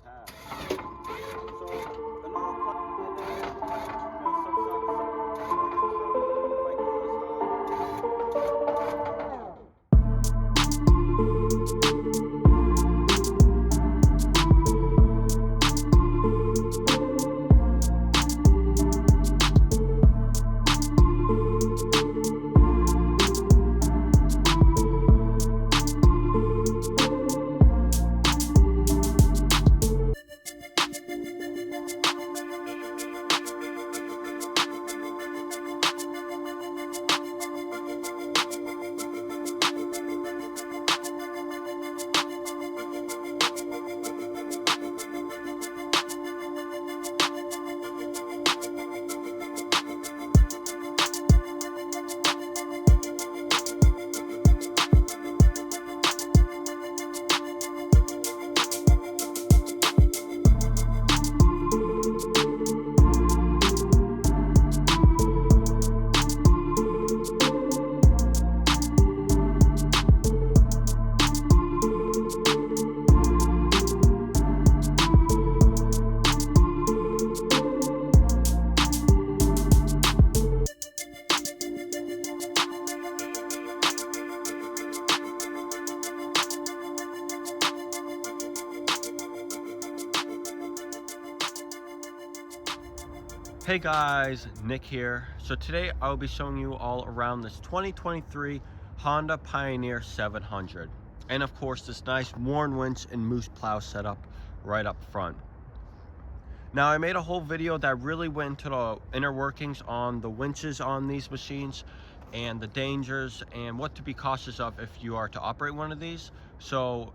tab. So another plug in there, Hey guys, Nick here. So today I'll be showing you all around this 2023 Honda Pioneer 700. And of course this nice Warn winch and moose plow setup right up front. Now I made a whole video that really went into the inner workings on the winches on these machines and the dangers and what to be cautious of if you are to operate one of these. So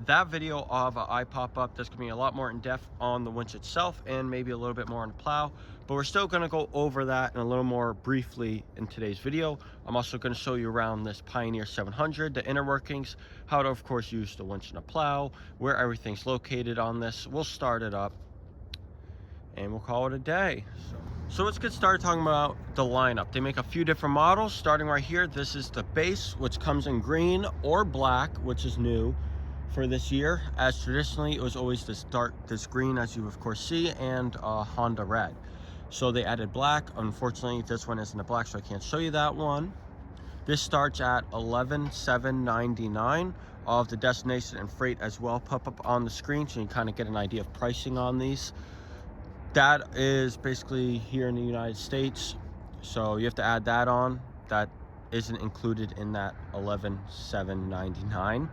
that video of I pop up, that's gonna be a lot more in depth on the winch itself and maybe a little bit more on the plow, but we're still gonna go over that in a little more briefly in today's video. I'm also gonna show you around this Pioneer 700, the inner workings, how to of course use the winch and the plow, where everything's located on this. We'll start it up and we'll call it a day. So let's get started talking about the lineup. They make a few different models. Starting right here, this is the base, which comes in green or black, which is new for this year, as traditionally it was always this green, as you of course see, and Honda red. So they added black. Unfortunately this one isn't a black, so I can't show you that one. This starts at $11,799. All of the destination and freight as well pop up on the screen, so you can kind of get an idea of pricing on these. That is basically here in the United States, so you have to add that on. That isn't included in that $11,799.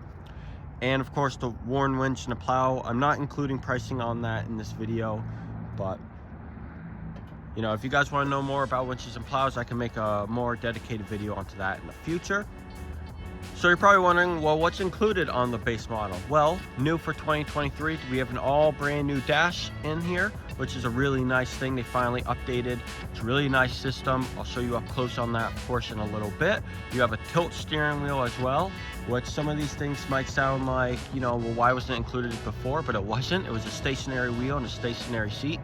And of course the Warn winch and the plow, I'm not including pricing on that in this video, but you know, if you guys want to know more about winches and plows, I can make a more dedicated video onto that in the future. So you're probably wondering, well, what's included on the base model? Well, new for 2023, we have an all brand new dash in here, which is a really nice thing. They finally updated. It's a really nice system. I'll show you up close on that portion a little bit. You have a tilt steering wheel as well, which some of these things might sound like, you know, well, why wasn't it included before? But it wasn't. It was a stationary wheel and a stationary seat.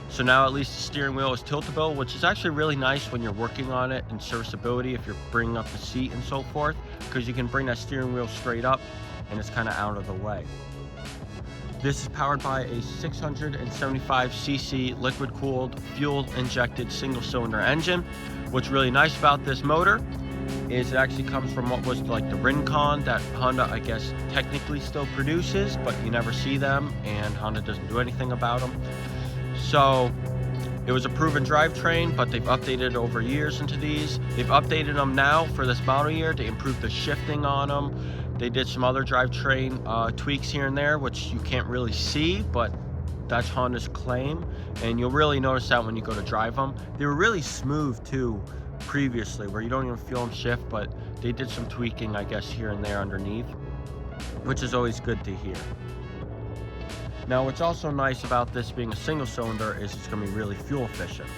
So now at least the steering wheel is tiltable, which is actually really nice when you're working on it and serviceability if you're bringing up the seat and so forth, because you can bring that steering wheel straight up and it's kind of out of the way. This is powered by a 675cc liquid-cooled, fuel-injected single-cylinder engine. What's really nice about this motor is it actually comes from what was like the Rincon that Honda, I guess, technically still produces, but you never see them and Honda doesn't do anything about them. So it was a proven drivetrain, but they've updated over years into these. They've updated them now for this model year to improve the shifting on them. They did some other drivetrain tweaks here and there, which you can't really see, but that's Honda's claim. And you'll really notice that when you go to drive them. They were really smooth too previously, where you don't even feel them shift, but they did some tweaking, I guess, here and there underneath, which is always good to hear. Now, what's also nice about this being a single cylinder is it's going to be really fuel efficient.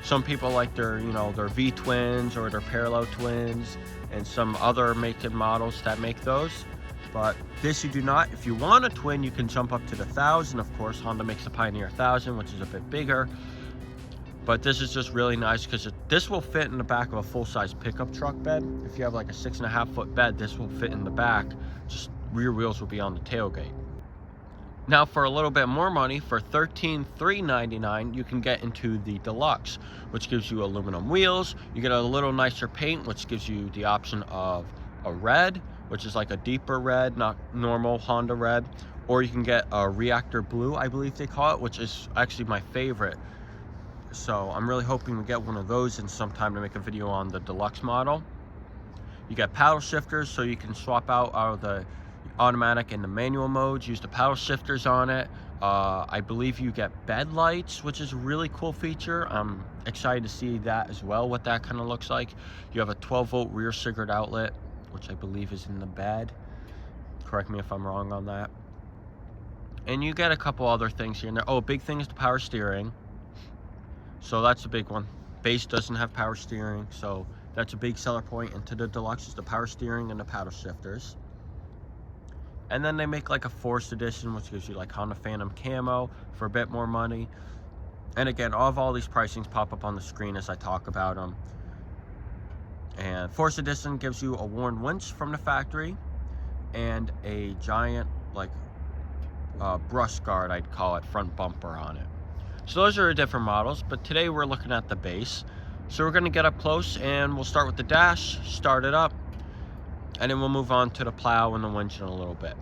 Some people like their, you know, their V-twins or their parallel twins and some other make and models that make those. But this you do not. If you want a twin, you can jump up to the 1000. Of course, Honda makes the Pioneer 1000, which is a bit bigger. But this is just really nice because this will fit in the back of a full-size pickup truck bed. If you have like a 6.5 foot bed, this will fit in the back. Just rear wheels will be on the tailgate. Now for a little bit more money, for $13,399, you can get into the Deluxe, which gives you aluminum wheels. You get a little nicer paint, which gives you the option of a red, which is like a deeper red, not normal Honda red. Or you can get a reactor blue, I believe they call it, which is actually my favorite. So I'm really hoping we get one of those in some time to make a video on the Deluxe model. You get paddle shifters, so you can swap out of the automatic and the manual modes, use the paddle shifters on it. I believe you get bed lights, which is a really cool feature. I'm excited to see that as well, what that kind of looks like. You have a 12-volt rear cigarette outlet, which I believe is in the bed. Correct me if I'm wrong on that. And you get a couple other things here and there. Oh, big thing is the power steering. So that's a big one. Base doesn't have power steering, so that's a big seller point. Into the Deluxe is the power steering and the paddle shifters. And then they make like a Forest Edition, which gives you like Honda Phantom camo for a bit more money. And again, all these pricings pop up on the screen as I talk about them. And Forest Edition gives you a worn winch from the factory and a giant like brush guard, I'd call it, front bumper on it. So those are the different models, but today we're looking at the base. So we're gonna get up close and we'll start with the dash, start it up, and then we'll move on to the plow and the winch in a little bit.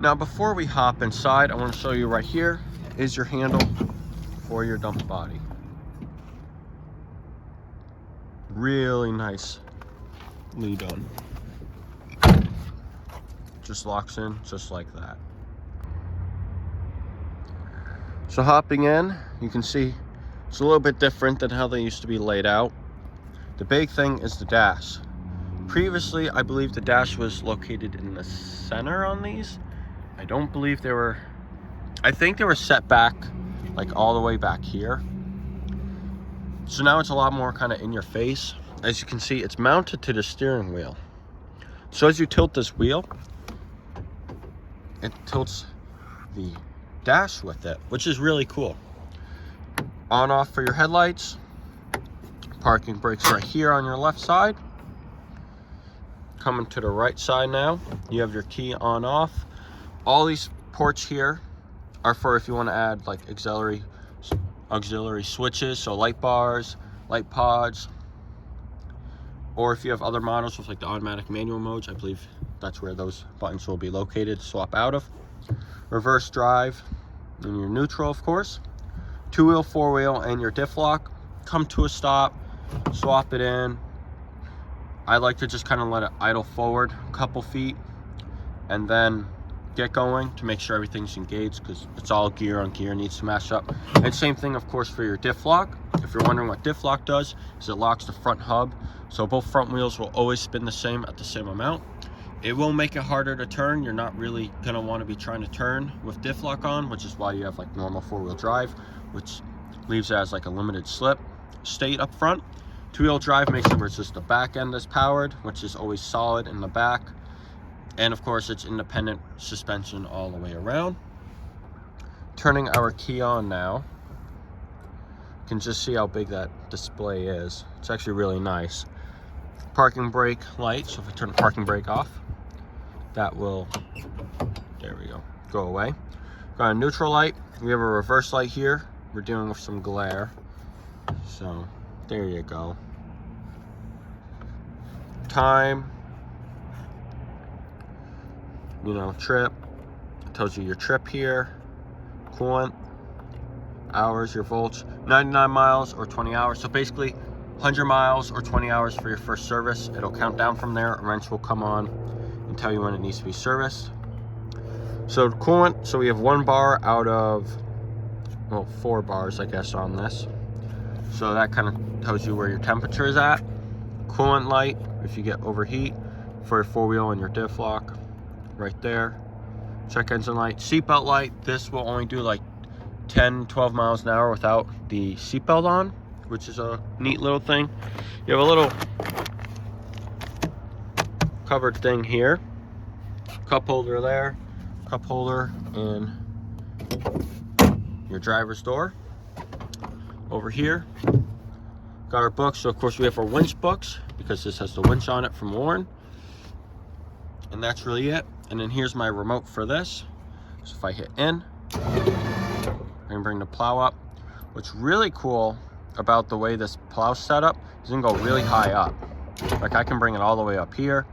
Now before we hop inside, I want to show you right here is your handle for your dump body. Really nicely done. Just locks in just like that. So hopping in, you can see it's a little bit different than how they used to be laid out. The big thing is the dash. Previously, I believe the dash was located in the center on these. I don't believe they were, I think they were set back like all the way back here. So now it's a lot more kind of in your face. As you can see, it's mounted to the steering wheel. So as you tilt this wheel, it tilts the dash with it, which is really cool. On off for your headlights. Parking brakes right here on your left side. Coming to the right side now, you have your key on off. All these ports here are for if you want to add like auxiliary switches, so light bars, light pods, or if you have other models with like the automatic manual modes, I believe that's where those buttons will be located to swap out of. Reverse drive and your neutral, of course. Two-wheel, four-wheel, and your diff lock. Come to a stop, swap it in. I like to just kind of let it idle forward a couple feet and then get going to make sure everything's engaged, because it's all gear on gear, needs to match up. And same thing, of course, for your diff lock. If you're wondering what diff lock does, is it locks the front hub, so both front wheels will always spin the same at the same amount. It will make it harder to turn. You're not really going to want to be trying to turn with diff lock on, which is why you have like normal four-wheel drive, which leaves it as like a limited slip state up front. Two-wheel drive makes it where it's just the back end is powered, which is always solid in the back. And of course, it's independent suspension all the way around. Turning our key on now, you can just see how big that display is. It's actually really nice. Parking brake light, so if I turn the parking brake off, that will, there we go away. Got a neutral light. We have a reverse light here. We're dealing with some glare. So there you go. Time, you know, trip. It tells you your trip here. Coolant, hours, your volts, 99 miles or 20 hours. So basically 100 miles or 20 hours for your first service. It'll count down from there. A wrench will come on and tell you when it needs to be serviced. So coolant, so we have 1 bar out of, well, 4 bars, I guess, on this. So that kind of tells you where your temperature is at. Coolant light, if you get overheat, for your four-wheel and your diff lock, right there. Check engine light. Seatbelt light, this will only do like 10-12 miles an hour without the seatbelt on, which is a neat little thing. You have a little covered thing here. Cup holder there. Cup holder in your driver's door. Over here, got our books. So of course we have our winch books because this has the winch on it from Warren. And that's really it. And then here's my remote for this. So if I hit in, I can bring the plow up. What's really cool about the way this plow setup is it can go really high up. Like I can bring it all the way up here.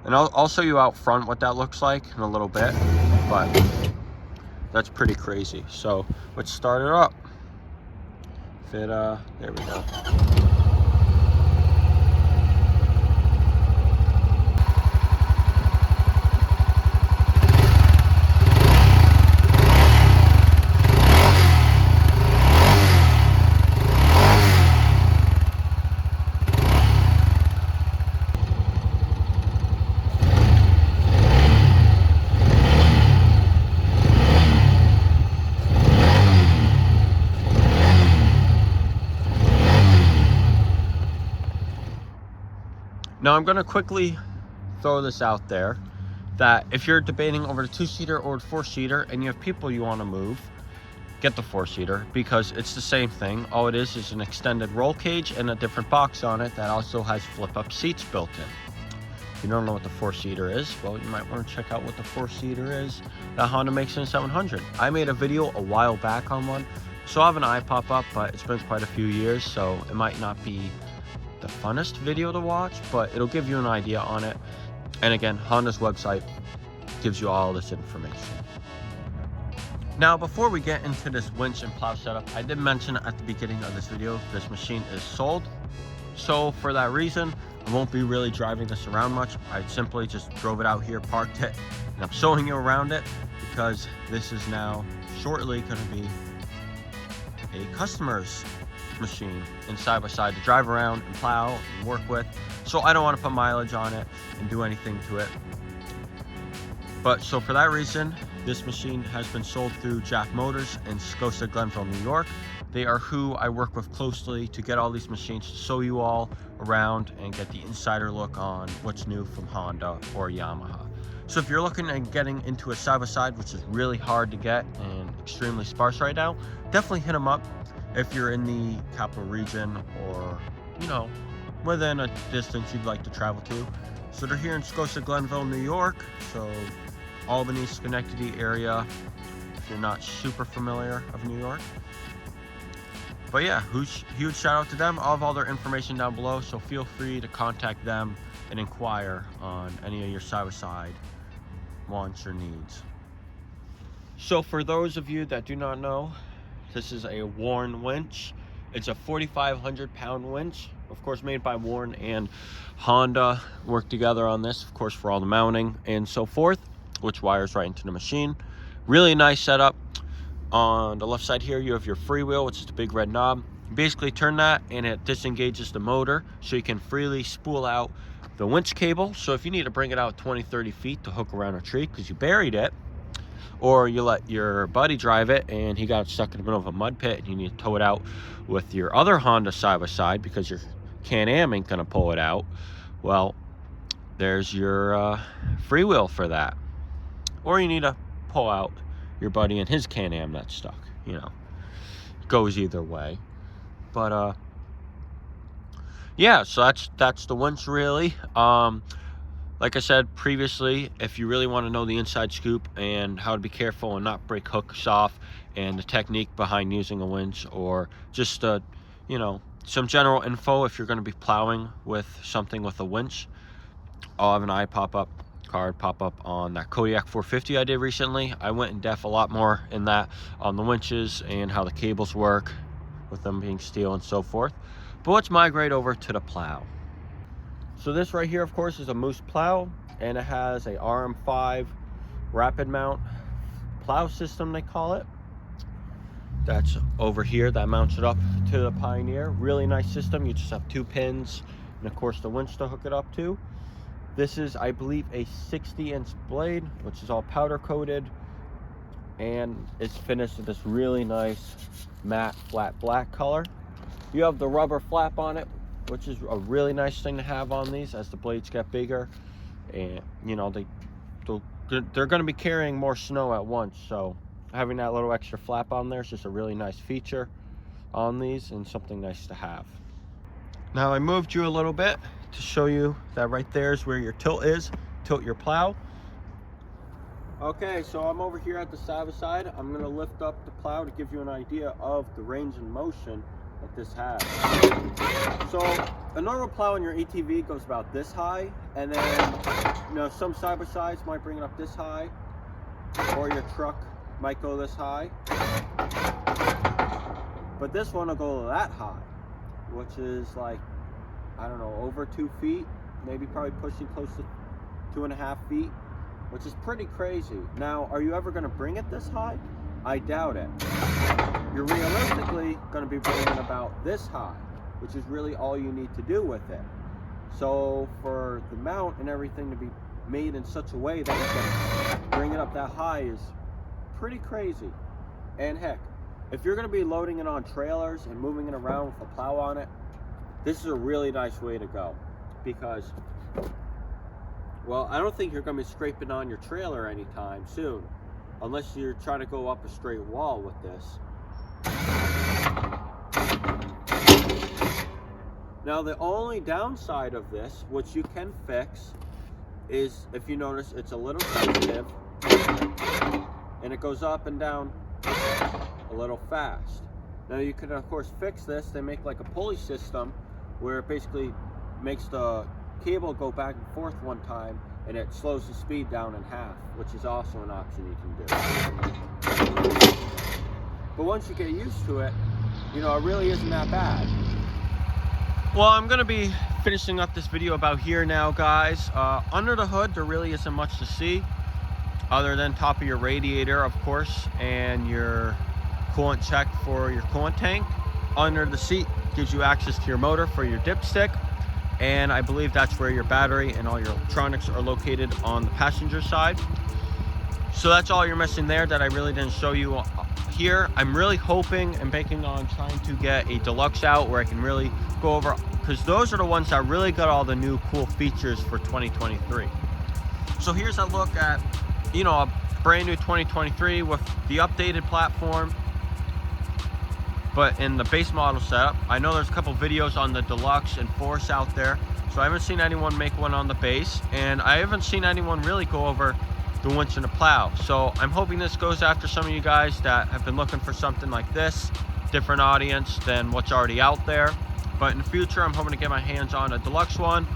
And I'll show you out front what that looks like in a little bit, but that's pretty crazy. So let's start it up. There we go. Now I'm gonna quickly throw this out there that if you're debating over the 2-seater or the 4-seater and you have people you want to move, get the 4-seater because it's the same thing. All it is an extended roll cage and a different box on it that also has flip-up seats built in. If you don't know what the 4-seater is, well, you might want to check out what the 4-seater is that Honda makes in a 700. I made a video a while back on one, so I have an eye pop up, but it's been quite a few years, so it might not be the funnest video to watch, but it'll give you an idea on it. And again, Honda's website gives you all this information. Now, before we get into this winch and plow setup, I did mention at the beginning of this video, this machine is sold. So for that reason, I won't be really driving this around much. I simply just drove it out here, parked it, and I'm showing you around it because this is now shortly going to be a customer's machine and side by side to drive around and plow and work with. So I don't want to put mileage on it and do anything to it. But so for that reason, this machine has been sold through JAF Motors in Scotia, Glenville, New York. They are who I work with closely to get all these machines to show you all around and get the insider look on what's new from Honda or Yamaha. So if you're looking at getting into a side-by-side, which is really hard to get and extremely sparse right now, definitely hit them up. If you're in the capital region or, you know, within a distance you'd like to travel to. So they're here in Scotia, Glenville, New York. So Albany, Schenectady area, if you're not super familiar of New York. But yeah, huge shout out to them. I'll have all their information down below, so feel free to contact them and inquire on any of your side-by-side wants or needs. So for those of you that do not know, this is a Warn winch. It's a 4,500 pound winch, of course made by Warn and Honda. Work together on this, of course, for all the mounting and so forth, which wires right into the machine. Really nice setup. On the left side here, you have your freewheel, which is the big red knob. You basically turn that and it disengages the motor so you can freely spool out the winch cable. So if you need to bring it out 20-30 feet to hook around a tree because you buried it, or you let your buddy drive it and he got stuck in the middle of a mud pit and you need to tow it out with your other Honda side-by-side because your Can-Am ain't gonna pull it out, well, there's your freewheel for that. Or you need to pull out your buddy and his Can-Am that's stuck, you know. Goes either way. But yeah, so that's the winch really. Like I said previously, if you really want to know the inside scoop and how to be careful and not break hooks off and the technique behind using a winch, or just you know, some general info if you're going to be plowing with something with a winch, I'll have an eye pop-up card pop up on that Kodiak 450 I did recently. I went in depth a lot more in that on the winches and how the cables work with them being steel and so forth. But let's migrate over to the plow. So this right here, of course, is a Moose plow, and it has a RM5 rapid mount plow system, they call it. That's over here, that mounts it up to the Pioneer. Really nice system. You just have 2 pins and of course the winch to hook it up to. This is, I believe, a 60-inch blade, which is all powder coated, and it's finished with this really nice matte flat black color. You have the rubber flap on it, which is a really nice thing to have on these as the blades get bigger, and you know they're going to be carrying more snow at once, so having that little extra flap on there is just a really nice feature on these and something nice to have. Now I moved you a little bit to show you that right there is where your tilt is. Tilt your plow. Okay, so I'm over here at the side. I'm gonna lift up the plow to give you an idea of the range and motion that this has. So a normal plow in your ATV goes about this high, and then some side-by-sides might bring it up this high, or your truck might go this high. But this one will go that high, which is like, I don't know, over 2 feet, maybe probably pushing close to 2.5 feet, which is pretty crazy. Now, are you ever going to bring it this high? I doubt it. You're realistically going to be bringing it about this high, which is really all you need to do with it. So for the mount and everything to be made in such a way that you can bring it up that high is pretty crazy. And heck, if you're going to be loading it on trailers and moving it around with a plow on it, this is a really nice way to go, because, well, I don't think you're going to be scraping on your trailer anytime soon, unless you're trying to go up a straight wall with this. Now, the only downside of this, which you can fix, is if you notice it's a little sensitive and it goes up and down a little fast. Now, you can of course fix this. They make like a pulley system where it basically makes the cable go back and forth one time, and it slows the speed down in half, which is also an option you can do. But once you get used to it, it really isn't that bad. Well, I'm going to be finishing up this video about here now, guys. Under the hood, there really isn't much to see other than top of your radiator, of course, and your coolant check for your coolant tank. Under the seat gives you access to your motor for your dipstick, and I believe that's where your battery and all your electronics are located on the passenger side. So that's all you're missing there that I really didn't show you here. I'm really hoping and banking on trying to get a deluxe out where I can really go over, because those are the ones that really got all the new cool features for 2023. So here's a look at a brand new 2023 with the updated platform, but in the base model setup. I know there's a couple videos on the deluxe and force out there, so I haven't seen anyone make one on the base, and I haven't seen anyone really go over the winch and the plow. So I'm hoping this goes after some of you guys that have been looking for something like this, different audience than what's already out there. But in the future, I'm hoping to get my hands on a deluxe one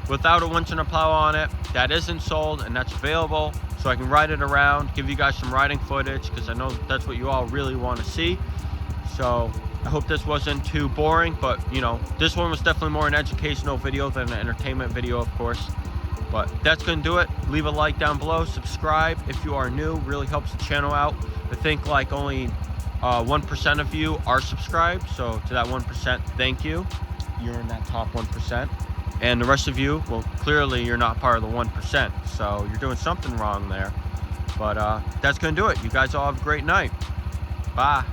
without a winch and a plow on it that isn't sold and that's available, so I can ride it around, give you guys some riding footage, because I know that's what you all really want to see. So I hope this wasn't too boring, but this one was definitely more an educational video than an entertainment video, of course. But that's going to do it. Leave a like down below, subscribe if you are new, really helps the channel out. I think like only 1% of you are subscribed, so to that 1%, thank you. You're in that top 1%. And the rest of you, well, clearly you're not part of the 1%, so you're doing something wrong there. But that's going to do it. You guys all have a great night. Bye.